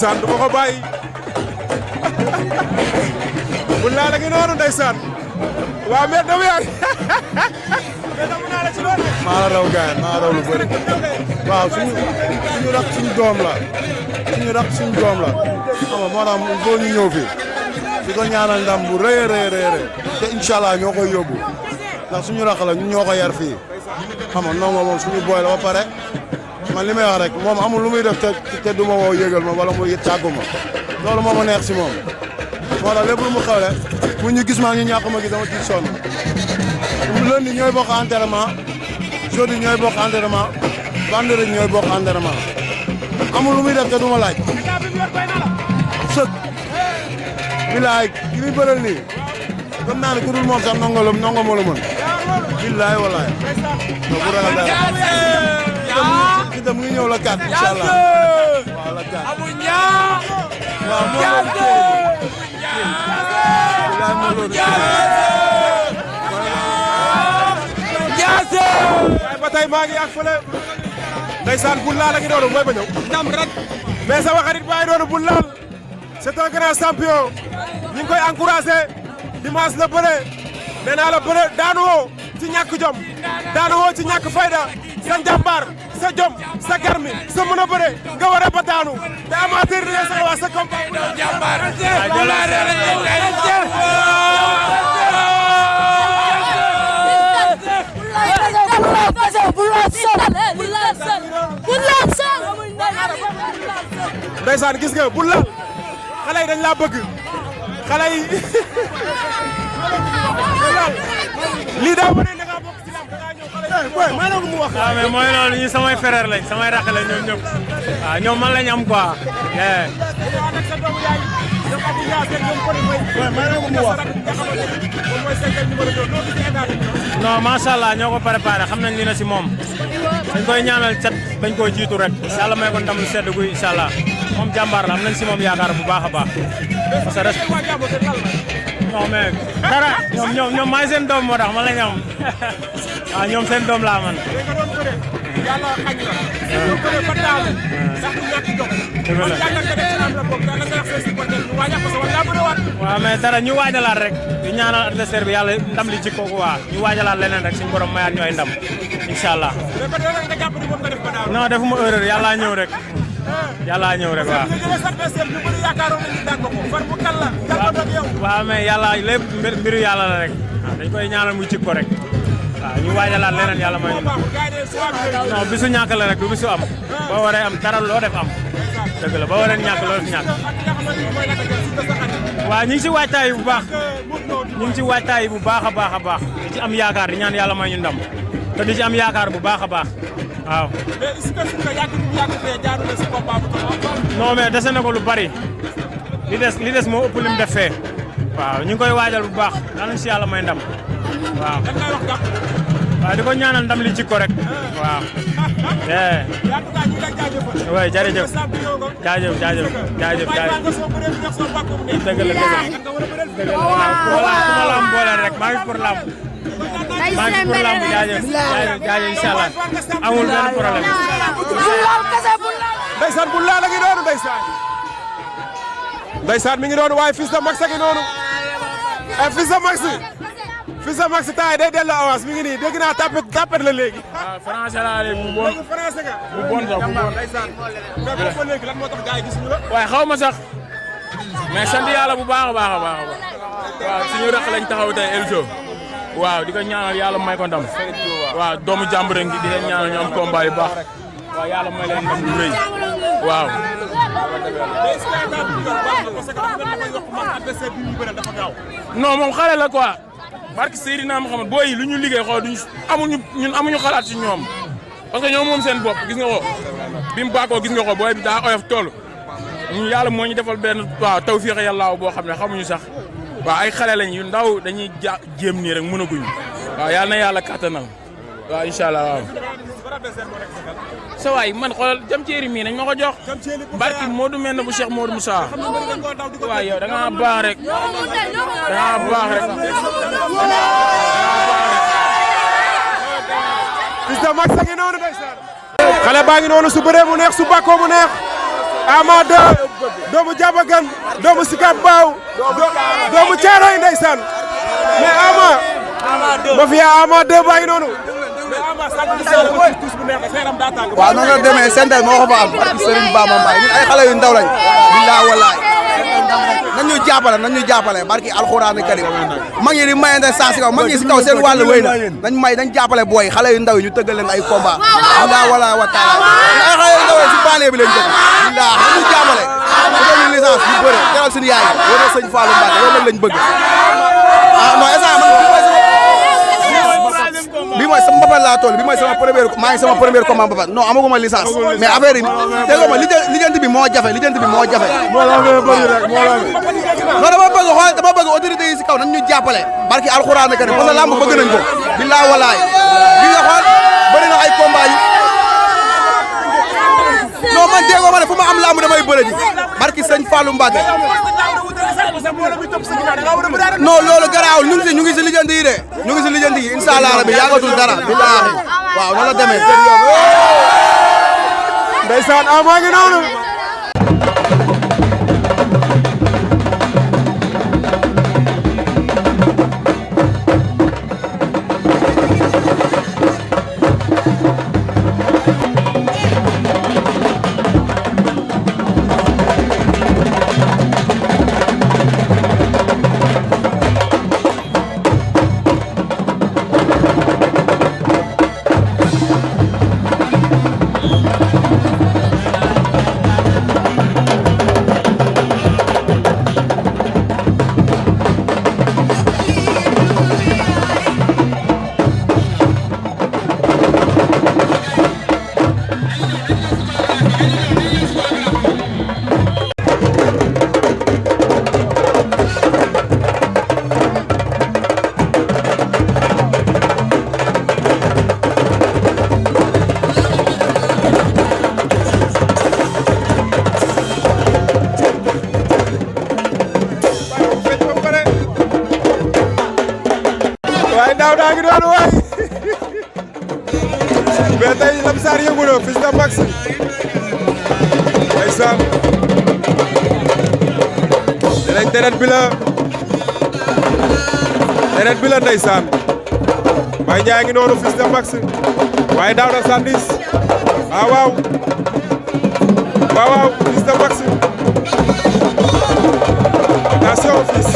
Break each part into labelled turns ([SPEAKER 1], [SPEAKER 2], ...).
[SPEAKER 1] ndeysaan du ma ko bàyyi bu laa la ngi noonu ndeysaan waaw mais dama yaa maa la raw gaay maa raw lu bëri waaw suñu rak suñu doom la suñu rak suñu doom la xam nga moo tax il faut ñu ñëw fii di ko ñaanal ndam bu rëy te incha ñoo koy yóbbu ndax suñu rak la ñun ñoo ko yar fii xam nga non moom suñu booy la ba pare man li may wax rek moom amul lu muy def te du ma woo yëgal ma wala mu tàggu ma loolu moo ma neex si moom moo tax lépp lu mu xewle bu ñu gis maa ñu ñàkk ma gis dama ciy sonn lundi ñooy bokk entraînement jeudi ñooy bokk entraînement vendredi ñooy bokk entraînement amul lu muy def te du ma laaj sëg bilaay ki muy bëral nii gëm naa ne ku dul moom sax nongo moo la mën bilaay walaay no bu ragal dara ki tam ngi ñëw la 4 incha allah waaw la 4 amu ñaa waaw moo waaye ba tey maa ngi ak fële ndeysaan bul laal a ngi doonu mooy ba ñëw ndam rek mais sama xarit baa ngi doonu bul laal c'est un grand champion ñu ngi koy encouragé dimanche la bëre nee naa la bëre daanu woo ci ñàkk jom daanu woo ci ñàkk fayda sa njàmbaar sa jom sa garmi sa mën a bëre nga war a ba daanu te amateur yi sax waa sa combat jàmbaar ndeysaan gis nga bu laal xale yi dañ laa bëgg xale yi lii daa wane ne nga bokk ci lamb da nga ñëw xale yi maa ngi mu wax
[SPEAKER 2] waaw mais mooy loolu ñi samay frère lañ samay rakk lañ ñoom ñëpp waaw ñoom man lañ am quoi non macha allah ñoo ko préparé xam nañ li na si moom dañ koy ñaanal cat bañ koo jiitu rek yàlla may ko ndam lu sedd guy incha allah moom jàmbaar la am nañ si moom yaakaar bu baax a baax parce que non mais dara ñoom maay seen doom moo tax man lañ am waaw ñoom seen doom laa man
[SPEAKER 1] yàlla xañ la ñu bëre ba daanu ndax ñu ñàkk jox man jàngal nga def ci am la bokk yàlla nga wax say supporter ñu waajal ko sa wala bëre waat
[SPEAKER 2] waaw mais dara ñu waajalaat rek di ñaanal adversaire bi yàlla ndam li ci kooku waa ñu waajalaat leneen rek suñu borom mayaat ñu ay ndam incha allah
[SPEAKER 1] mais ba dara nga jàpp ni moom nga def ba daanu
[SPEAKER 2] non defuma erreur yàlla ñëw rek yàlla ñëw rek waaw
[SPEAKER 1] ñu jëlee sa adversaire ñu bëri yaakaaroon nañu daan ko far bu kal la jàpp ak yow
[SPEAKER 2] waaw mais yàlla lépp mbiru yàlla la rek waaw dañ koy ñaanal mu ci ko rek waaw ñu waajalaat leneen yàlla may ñu non bisu ñàkk la rek du bisu am boo waree am dara loo def am dëgg la boo waree ñàkk loo def ñàkk waaw ñu ngi si waajtaay bu baax ñu ngi si waajtaay bu baax a baax a baax di ci am yaakaar di ñaan yàlla may ñu ndam te di ci am yaakaar bu baax a baax waaw non mais dese na ko lu bari li des moo ëpp lim def fee waaw ñu ngi koy waajal bu baax daan nañ si yàlla may ndam waaw waaw di ko ñaanal ndam li jikko rek waaw oui jërëjëf jaajëf dëgg la ku ma lamb boole rek maa ngi pour lamb jaajëf incha allah amul benn problème
[SPEAKER 1] ndeysaan bu laal a ngi noonu ndeysaan mi ngi noonu waaye Fils de Max a ngi noonu Fils de Max taay day delloo avance mi ngi nii dégg naa tapet la léegi.
[SPEAKER 2] waaw français laa léegi bu bon
[SPEAKER 1] français nga.
[SPEAKER 2] bu bon sax bu bon.
[SPEAKER 1] ndeysaan mais boobu ba léegi lan moo tax gars yi gisuñu la.
[SPEAKER 2] waaye xaw ma sax mais sant yàlla bu baax a baax a baax waaw suñu raq lañ taxaw tey Elzo waaw di ko ñaanal yàlla may ko ndam waaw doomu jàmbur ngi di leen ñaanal ñu am combat yu baax waaw yàlla may leen ndam lu rëy waaw. non moom xale la quoi barke Seydina Muhammad booy yi lu ñu liggéey xool ñun amuñu xalaat ci ñoom parce que ñoom moom seen bopp gis nga ko bi mu baakoo gis nga ko booy bi daa oyof toll ñu yàlla moo ñu defal benn waaw tawfiix yàlla boo xam ne xamuñu sax waaw ay xale lañ yu ndaw dañuy jéem nii rek mënaguñ waaw yàlla na yàlla kattanal waaw incha allah waaw. sa waay man xoolal jam ceeri mii nañ ma ko jox barki Modou mel na bu Cheikh Modou Moussa waaw yow da ngaa baax rek da ngaa baax rek.
[SPEAKER 1] Fils de Max a ngi noonu ndeysaan. xale baa ngi noonu su bëree mu neex su bàkkoo mu neex Ama 2 doomu Jabagan doomu Sicap Mbao doomu Thiaroye ndeysaan mais Ama ma fi Ama 2 baa ngi noonu
[SPEAKER 3] waaw noonu la demee Sentel moo ko fa am barki Serigne Bamba Mbaye ñun ay xale yu ndaw lañ billahi wallahi nañ ñu jàppale barki alxuraan karim mag ñi di mayante saa si kaw mag ñi si kaw seen wàllu wéy na nañ jàppale booy xale yu ndaw yi ñu tëggal leen ay combat billahi wallahi wa taala ay xale yu ndaw si banlieue bi lañ jël billahi nañ ñu jàppale ñu licence yu bëre teral suñu yaay wala sëñ Fallou Mbacke loolu lañ bëgg non instant man bi mooy sama mbapat laa toll bi mooy sama premier combat mbapat non amaguma licence mais affaire yi déggoo ma lijjanti bi moo jafe non dama bëgg autorité yi si kaw nañ ñu jàppale barki alxuraan ka ne parce que lamb bëgg nañ ko billahi wallahi li nga xool bëri na ay combat yi non man déggoo ma ne fu ma am lamb damay bëre ji barki sëñ Fallou Mbacke non loolu garaawul ñu ngi si lijjanti yi de ñu ngi si lijjanti yi incha allah rabi yàggatul dara billahi waaw noonu la demee
[SPEAKER 1] ndeysaan Ama ngi noonu daaw daa ngi doon waay mais tey Lamsar yëngu na Fils de Max ndeysaan deret bi la ndeysaan Baye Ndiaye ngi noonu Fils de Max waaye Daouda Sandwich waaw Fils de Max attention Fils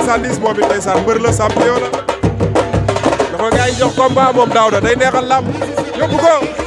[SPEAKER 1] Sandwich moom it ndeysaan mbër la champion la dafa ngay jox combat moom Daouda day neexal lamb yóbbu ko